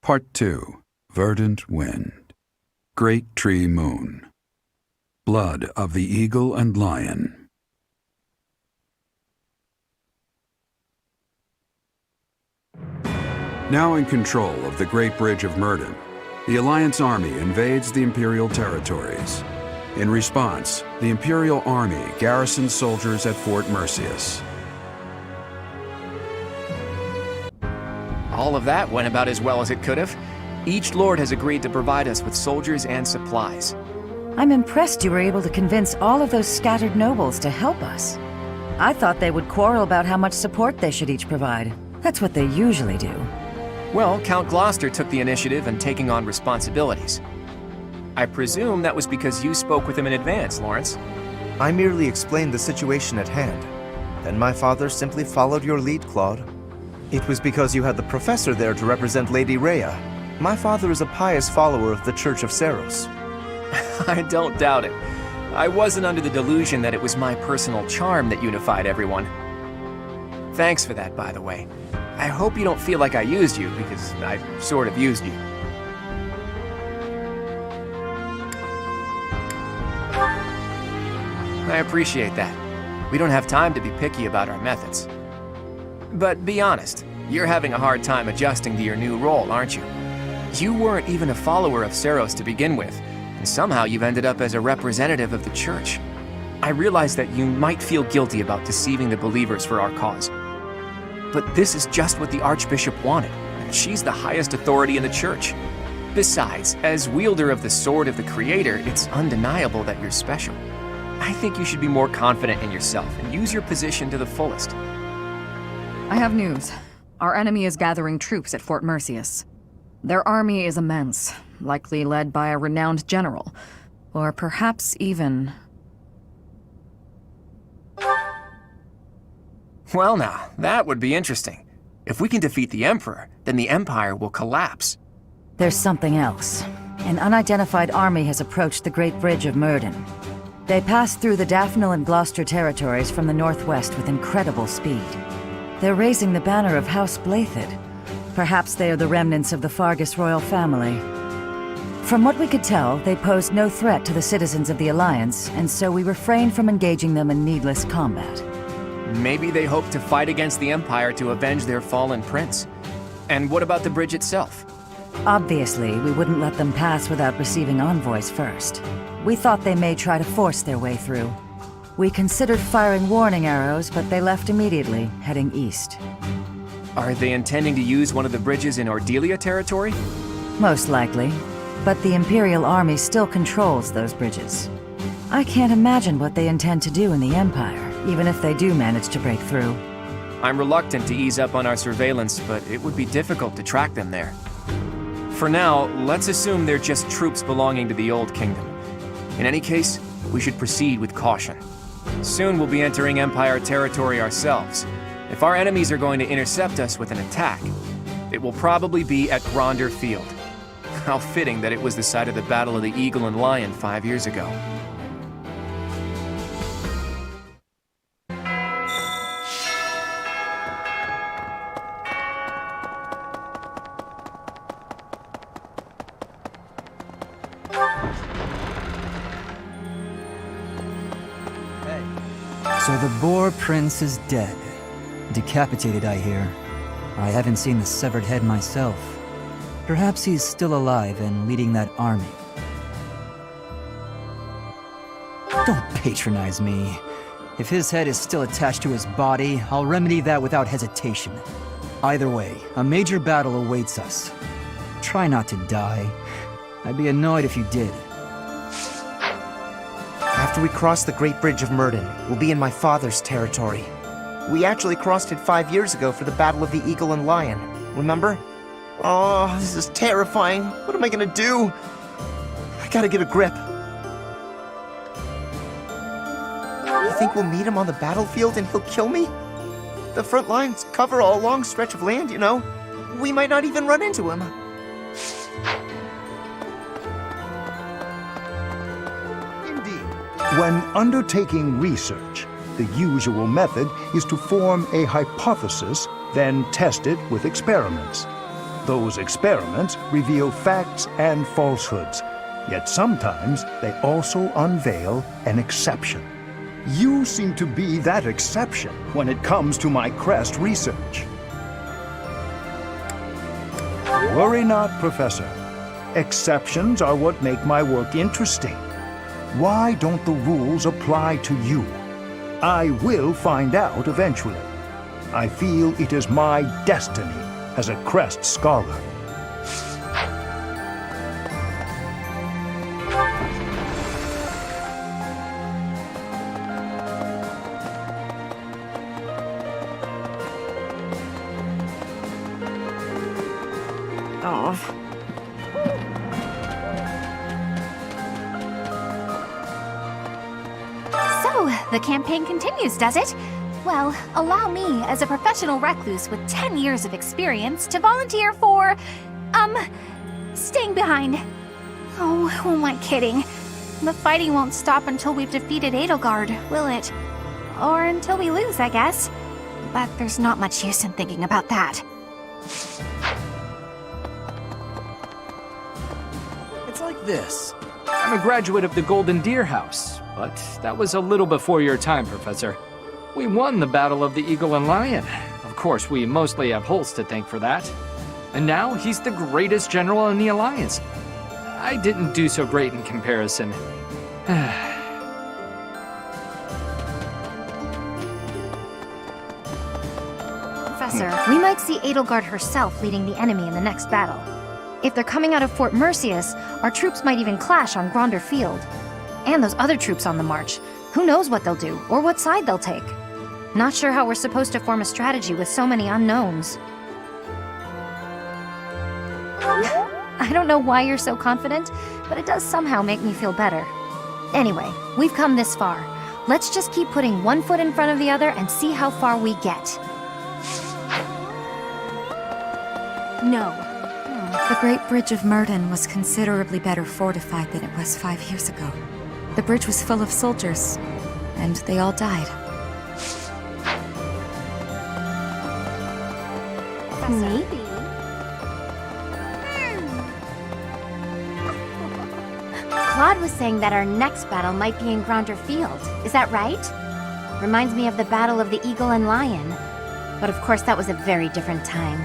Part 2. Verdant Wind. Great Tree Moon. Blood of the Eagle and Lion. Now in control of the Great Bridge of Myrdin, the Alliance army invades the Imperial territories. In response, the Imperial army garrisons soldiers at Fort Mercius. All of that went about as well as it could have. Each lord has agreed to provide us with soldiers and supplies. I'm impressed you were able to convince all of those scattered nobles to help us. I thought they would quarrel about how much support they should each provide. That's what they usually do. Well, Count Gloucester took the initiative in taking on responsibilities. I presume that was because you spoke with him in advance, Lawrence. I merely explained the situation at hand. Then my father simply followed your lead, Claude. It was because you had the professor there to represent Lady Rhea. My father is a pious follower of the Church of Seros. I don't doubt it. I wasn't under the delusion that it was my personal charm that unified everyone. Thanks for that, by the way. I hope you don't feel like I used you, because I sort of used you. I appreciate that. We don't have time to be picky about our methods. But be honest, you're having a hard time adjusting to your new role, aren't you? You weren't even a follower of Seros to begin with, and somehow you've ended up as a representative of the Church. I realize that you might feel guilty about deceiving the believers for our cause. But this is just what the Archbishop wanted, and she's the highest authority in the Church. Besides, as wielder of the Sword of the Creator, it's undeniable that you're special. I think you should be more confident in yourself and use your position to the fullest. I have news. Our enemy is gathering troops at Fort Mercius. Their army is immense, likely led by a renowned general, or perhaps even... Well now, that would be interesting. If we can defeat the Emperor, then the Empire will collapse. There's something else. An unidentified army has approached the Great Bridge of Myrdin. They passed through the Daphne and Gloucester territories from the northwest with incredible speed. They're raising the banner of House Blathid. Perhaps they are the remnants of the Fargus royal family. From what we could tell, they posed no threat to the citizens of the Alliance, and so we refrained from engaging them in needless combat. Maybe they hope to fight against the Empire to avenge their fallen prince. And what about the bridge itself? Obviously, we wouldn't let them pass without receiving envoys first. We thought they may try to force their way through. We considered firing warning arrows, but they left immediately, heading east. Are they intending to use one of the bridges in Ordelia territory? Most likely, but the Imperial Army still controls those bridges. I can't imagine what they intend to do in the Empire, even if they do manage to break through. I'm reluctant to ease up on our surveillance, but it would be difficult to track them there. For now, let's assume they're just troops belonging to the Old Kingdom. In any case, we should proceed with caution. Soon we'll be entering Empire territory ourselves. If our enemies are going to intercept us with an attack, it will probably be at Gronder Field. How fitting that it was the site of the Battle of the Eagle and Lion 5 years ago. So the Boar Prince is dead. Decapitated, I hear. I haven't seen the severed head myself. Perhaps he's still alive and leading that army. Don't patronize me. If his head is still attached to his body, I'll remedy that without hesitation. Either way, a major battle awaits us. Try not to die. I'd be annoyed if you did. After we cross the Great Bridge of Myrdin, we'll be in my father's territory. We actually crossed it 5 years ago for the Battle of the Eagle and Lion, remember? Oh, this is terrifying. What am I gonna do? I gotta get a grip. You think we'll meet him on the battlefield and he'll kill me? The front lines cover a long stretch of land, you know. We might not even run into him. When undertaking research, the usual method is to form a hypothesis, then test it with experiments. Those experiments reveal facts and falsehoods, yet sometimes they also unveil an exception. You seem to be that exception when it comes to my crest research. Worry not, Professor. Exceptions are what make my work interesting. Why don't the rules apply to you? I will find out eventually. I feel it is my destiny as a crest scholar. So, the campaign continues, does it? Well, allow me, as a professional recluse with 10 years of experience, to volunteer for, staying behind. Oh, who am I kidding? The fighting won't stop until we've defeated Edelgard, will it? Or until we lose, I guess. But there's not much use in thinking about that. It's like this. I'm a graduate of the Golden Deer House, but that was a little before your time, Professor. We won the Battle of the Eagle and Lion. Of course, we mostly have Holst to thank for that. And now he's the greatest general in the Alliance. I didn't do so great in comparison. Professor, we might see Edelgard herself leading the enemy in the next battle. If they're coming out of Fort Merceus, our troops might even clash on Gronder Field. And those other troops on the march. Who knows what they'll do, or what side they'll take. Not sure how we're supposed to form a strategy with so many unknowns. I don't know why you're so confident, but it does somehow make me feel better. Anyway, we've come this far. Let's just keep putting one foot in front of the other and see how far we get. No. The Great Bridge of Myrdin was considerably better fortified than it was 5 years ago. The bridge was full of soldiers, and they all died. Maybe. Claude was saying that our next battle might be in Gronder Field. Is that right? Reminds me of the Battle of the Eagle and Lion. But of course that was a very different time.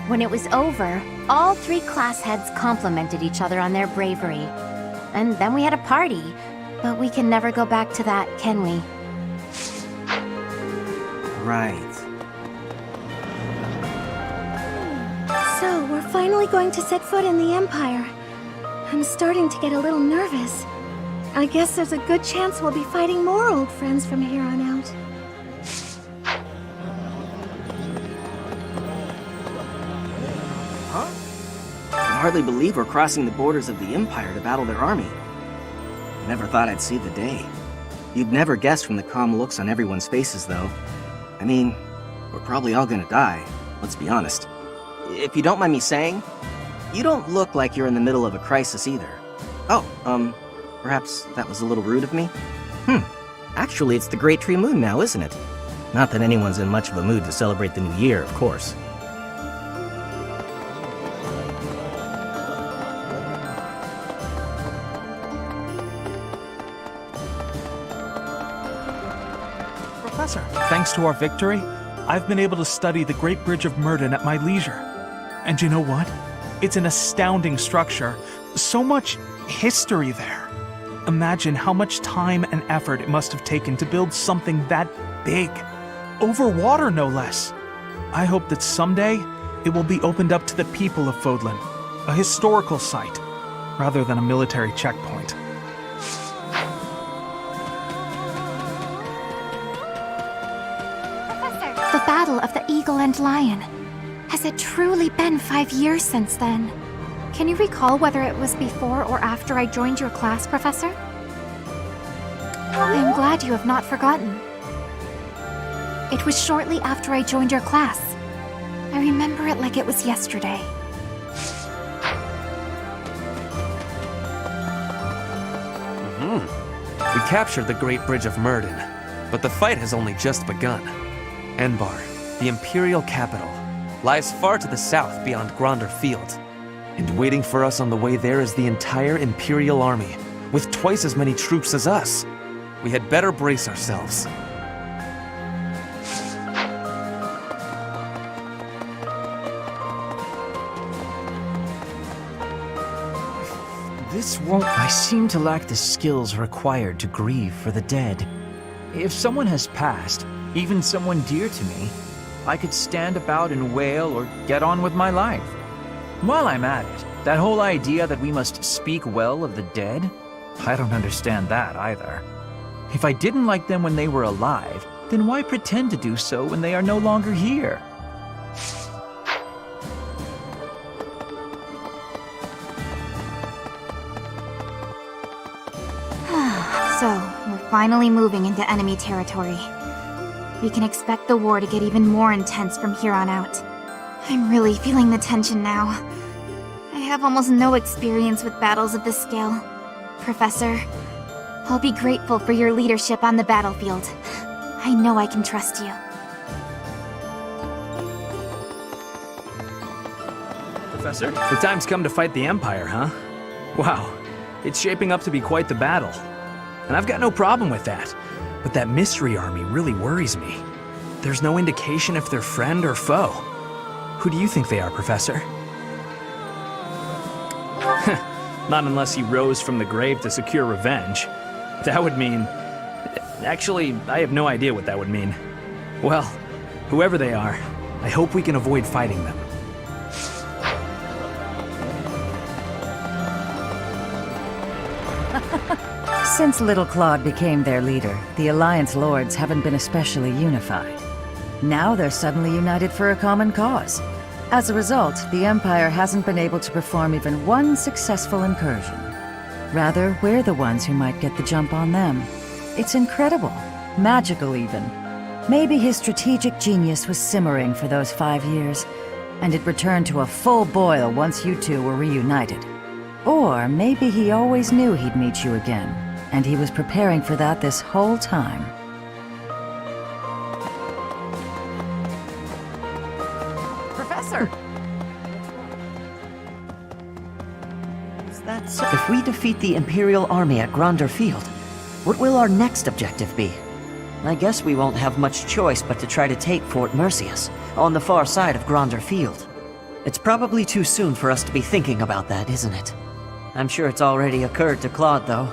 When it was over, all 3 class heads complimented each other on their bravery. And then we had a party. But we can never go back to that, can we? Right. So, we're finally going to set foot in the Empire. I'm starting to get a little nervous. I guess there's a good chance we'll be fighting more old friends from here on out. I can hardly believe we're crossing the borders of the Empire to battle their army. Never thought I'd see the day. You'd never guess from the calm looks on everyone's faces, though. I mean, we're probably all gonna die, let's be honest. If you don't mind me saying, you don't look like you're in the middle of a crisis either. Oh, perhaps that was a little rude of me? Actually, it's the Great Tree Moon now, isn't it? Not that anyone's in much of a mood to celebrate the new year, of course. Professor, thanks to our victory, I've been able to study the Great Bridge of Myrdin at my leisure. And you know what? It's an astounding structure. So much history there. Imagine how much time and effort it must have taken to build something that big. Over water, no less. I hope that someday it will be opened up to the people of Fodlan, a historical site, rather than a military checkpoint. The Battle of the Eagle and Lion. Has it truly been 5 years since then? Can you recall whether it was before or after I joined your class, Professor? I am glad you have not forgotten. It was shortly after I joined your class. I remember it like it was yesterday. We captured the Great Bridge of Myrdin, but the fight has only just begun. Enbar, the Imperial capital. lies far to the south beyond Gronder Field. And waiting for us on the way there is the entire Imperial army, with twice as many troops as us. We had better brace ourselves. This won't... I seem to lack the skills required to grieve for the dead. If someone has passed, even someone dear to me, I could stand about and wail or get on with my life. While I'm at it, that whole idea that we must speak well of the dead, I don't understand that either. If I didn't like them when they were alive, then why pretend to do so when they are no longer here? So, we're finally moving into enemy territory. We can expect the war to get even more intense from here on out. I'm really feeling the tension now. I have almost no experience with battles of this scale. Professor, I'll be grateful for your leadership on the battlefield. I know I can trust you. Professor? The time's come to fight the Empire, huh? Wow, it's shaping up to be quite the battle. And I've got no problem with that. But that mystery army really worries me. There's no indication if they're friend or foe. Who do you think they are, Professor? Not unless he rose from the grave to secure revenge. That would mean... Actually, I have no idea what that would mean. Well, whoever they are, I hope we can avoid fighting them. Since Little Claude became their leader, the Alliance Lords haven't been especially unified. Now they're suddenly united for a common cause. As a result, the Empire hasn't been able to perform even one successful incursion. Rather, we're the ones who might get the jump on them. It's incredible. Magical, even. Maybe his strategic genius was simmering for those 5 years, and it returned to a full boil once you two were reunited. Or maybe he always knew he'd meet you again, and he was preparing for that this whole time. Professor! Is that so? If we defeat the Imperial army at Gronder Field, what will our next objective be? I guess we won't have much choice but to try to take Fort Mercius, on the far side of Gronder Field. It's probably too soon for us to be thinking about that, isn't it? I'm sure it's already occurred to Claude, though.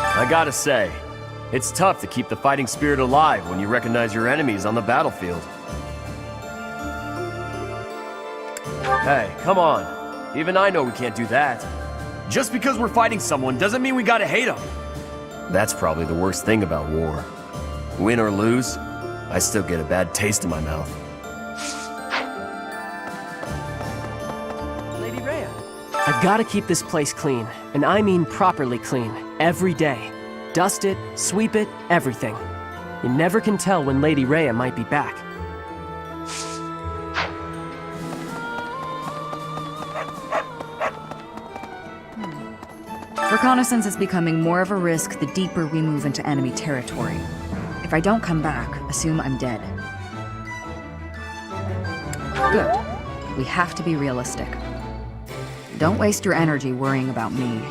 I gotta say, it's tough to keep the fighting spirit alive when you recognize your enemies on the battlefield. Hey, come on. Even I know we can't do that. Just because we're fighting someone doesn't mean we gotta hate them. That's probably the worst thing about war. Win or lose, I still get a bad taste in my mouth. Lady Rhea. I've got to keep this place clean, and I mean properly clean, every day. Dust it, sweep it, everything. You never can tell when Lady Rhea might be back. Reconnaissance is becoming more of a risk the deeper we move into enemy territory. If I don't come back, assume I'm dead. Good. We have to be realistic. Don't waste your energy worrying about me.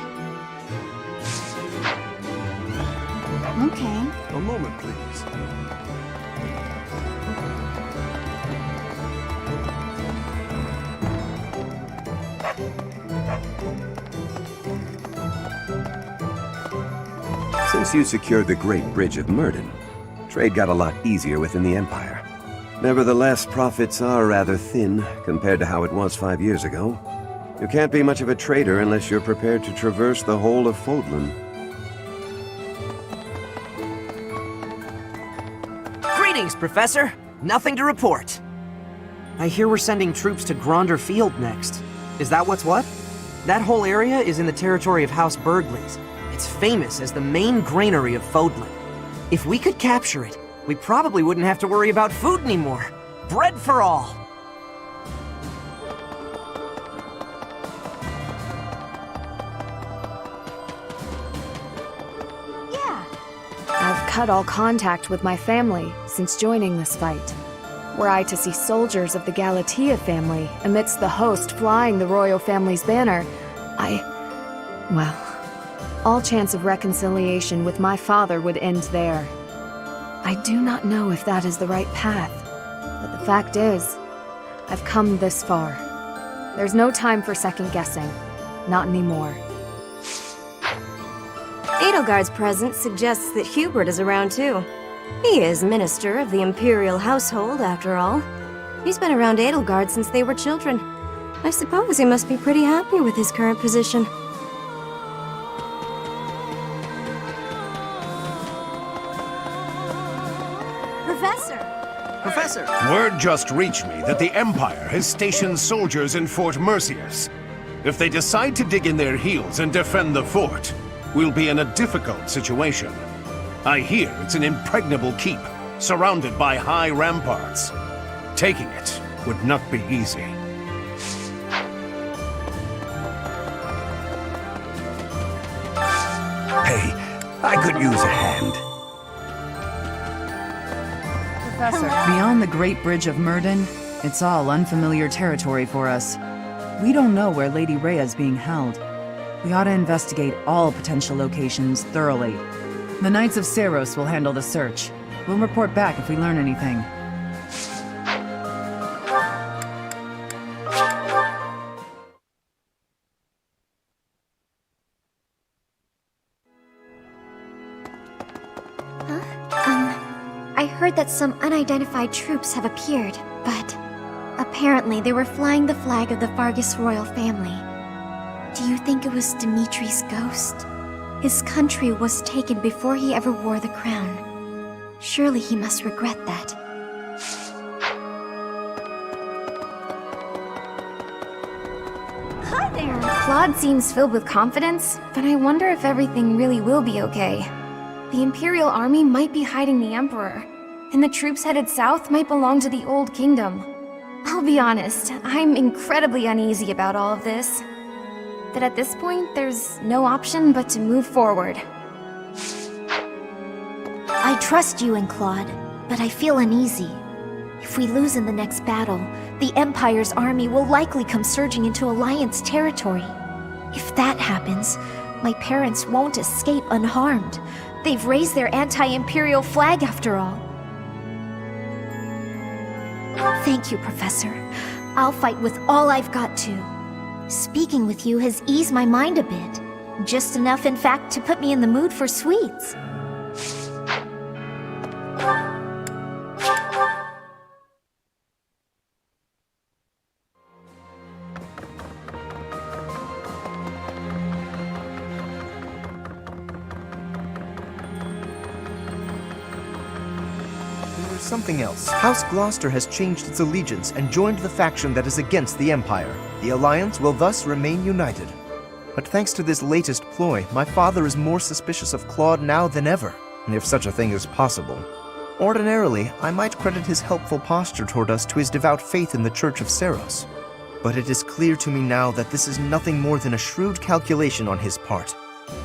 Okay. A moment, please. Since you secured the Great Bridge of Myrdin, trade got a lot easier within the Empire. Nevertheless, profits are rather thin compared to how it was 5 years ago. You can't be much of a trader unless you're prepared to traverse the whole of Fodlan. Greetings, Professor! Nothing to report. I hear we're sending troops to Gronder Field next. Is that what's what? That whole area is in the territory of House Burgleys. It's famous as the main granary of Fodlan. If we could capture it, we probably wouldn't have to worry about food anymore. Bread for all! cut all contact with my family since joining this fight. Were I to see soldiers of the Galatea family amidst the host flying the royal family's banner, well, all chance of reconciliation with my father would end there. I do not know if that is the right path, but the fact is, I've come this far. There's no time for second guessing. Not anymore. Edelgard's presence suggests that Hubert is around too. He is minister of the Imperial household, after all. He's been around Edelgard since they were children. I suppose he must be pretty happy with his current position. Professor! Word just reached me that the Empire has stationed soldiers in Fort Mercius. If they decide to dig in their heels and defend the fort, we'll be in a difficult situation. I hear it's an impregnable keep, surrounded by high ramparts. Taking it would not be easy. Hey, I could use a hand. Professor. Beyond the Great Bridge of Myrdin, it's all unfamiliar territory for us. We don't know where Lady Rhea's being held. We ought to investigate all potential locations thoroughly. The Knights of Seiros will handle the search. We'll report back if we learn anything. I heard that some unidentified troops have appeared, but apparently they were flying the flag of the Fargus royal family. Do you think it was Dimitri's ghost? His country was taken before he ever wore the crown. Surely he must regret that. Hi there! Claude seems filled with confidence, but I wonder if everything really will be okay. The Imperial Army might be hiding the Emperor, and the troops headed south might belong to the Old Kingdom. I'll be honest, I'm incredibly uneasy about all of this. But at this point, there's no option but to move forward. I trust you and Claude, but I feel uneasy. If we lose in the next battle, the Empire's army will likely come surging into Alliance territory. If that happens, my parents won't escape unharmed. They've raised their anti-Imperial flag after all. Thank you, Professor. I'll fight with all I've got to. Speaking with you has eased my mind a bit. Just enough, in fact, to put me in the mood for sweets. Something else. House Gloucester has changed its allegiance and joined the faction that is against the Empire. The Alliance will thus remain united. But thanks to this latest ploy, my father is more suspicious of Claude now than ever, if such a thing is possible. Ordinarily, I might credit his helpful posture toward us to his devout faith in the Church of Seiros. But it is clear to me now that this is nothing more than a shrewd calculation on his part.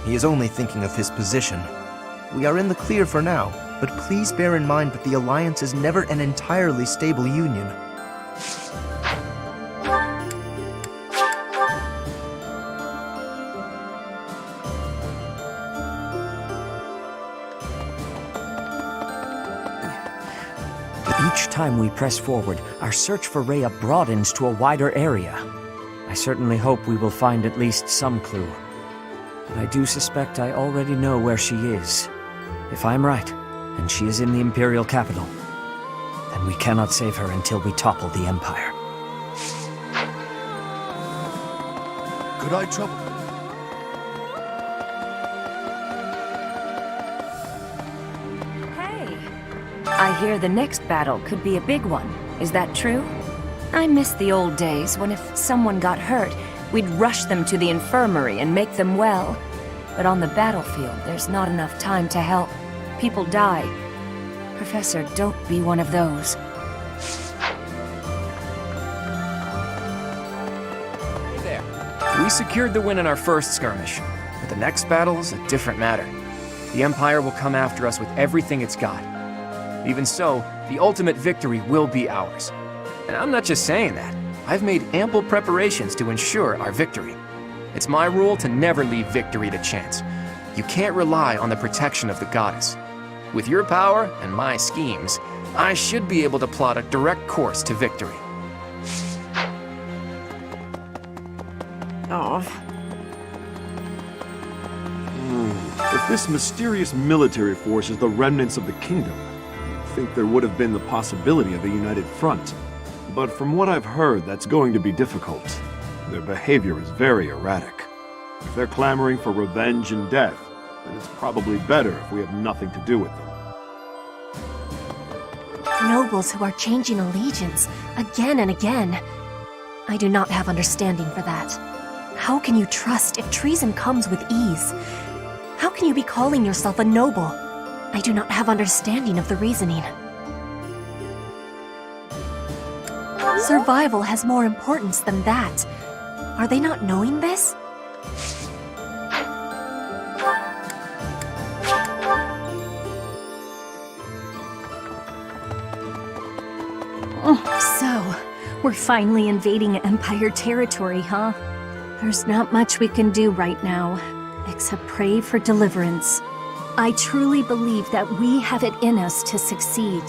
He is only thinking of his position. We are in the clear for now, but please bear in mind that the Alliance is never an entirely stable union. Each time we press forward, our search for Rhea broadens to a wider area. I certainly hope we will find at least some clue. But I do suspect I already know where she is. If I'm right, and she is in the Imperial capital, then we cannot save her until we topple the Empire. Could I trouble? Hey! I hear the next battle could be a big one. Is that true? I miss the old days when if someone got hurt, we'd rush them to the infirmary and make them well. But on the battlefield, there's not enough time to help. People die. Professor, don't be one of those. Hey there. We secured the win in our first skirmish, but the next battle is a different matter. the Empire will come after us with everything it's got. Even so, the ultimate victory will be ours. And I'm not just saying that. I've made ample preparations to ensure our victory. It's my rule to never leave victory to chance. You can't rely on the protection of the goddess. With your power and my schemes, I should be able to plot a direct course to victory. Oh. If this mysterious military force is the remnants of the kingdom, you'd think there would have been the possibility of a united front. But from what I've heard, that's going to be difficult. Their behavior is very erratic. If they're clamoring for revenge and death, then it's probably better if we have nothing to do with them. Nobles who are changing allegiance again and again. I do not have understanding for that. How can you trust if treason comes with ease? How can you be calling yourself a noble? I do not have understanding of the reasoning. Survival has more importance than that. Are they not knowing this? So, we're finally invading Empire territory, huh? There's not much we can do right now, except pray for deliverance. I truly believe that we have it in us to succeed.